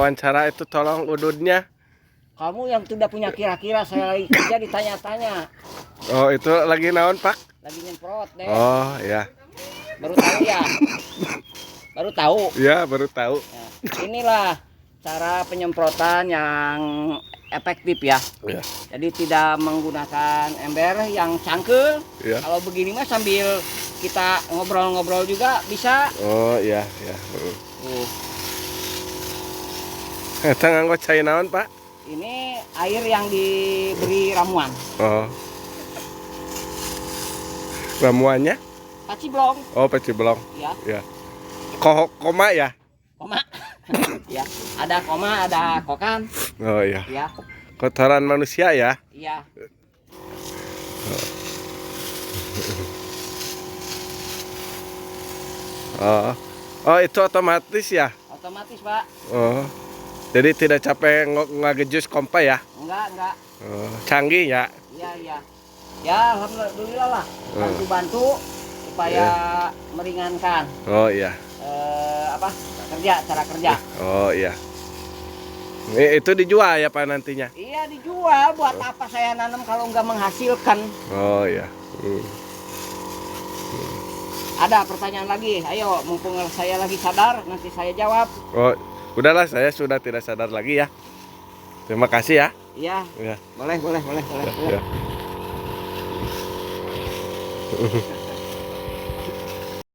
wawancara itu tolong udunnya. Kamu yang tidak punya kira-kira, saya lagi kerja ditanya-tanya. Oh, itu lagi naon, Pak? Lagi nyemprot deh. Oh, ya. Baru tahu ya? Baru tahu? Ya, baru tahu. Nah, inilah cara penyemprotan yang efektif ya. Ya. Jadi tidak menggunakan ember yang cangkel. Ya. Kalau begini mah sambil kita ngobrol-ngobrol juga bisa. Oh, iya, ya. Eta nganggo cai naon, Pak? Ini air yang diberi ramuan. Oh. Ramuannya? Paciblong. Oh, peciblong. Ya. Ya. Koma ya? Koma. Ya. Ada koma, ada kokan. Oh, iya. Ya. Kotoran manusia ya? Iya. Oh. Oh, itu otomatis ya? Otomatis, Pak. Oh. Jadi tidak capek ngagejus kompa ya? Enggak. Oh, canggih ya? Iya. Ya, alhamdulillah lah. Bantu-bantu supaya meringankan Oh iya. cara kerja. Oh iya. Itu dijual ya Pak nantinya? Iya, dijual. Buat apa saya nanam kalau nggak menghasilkan? Oh iya. Ada pertanyaan lagi? Ayo, mumpung saya lagi sadar, nanti saya jawab. Oh, udahlah, saya sudah tidak sadar lagi ya. Terima kasih ya. Iya. Ya. Boleh. Ya.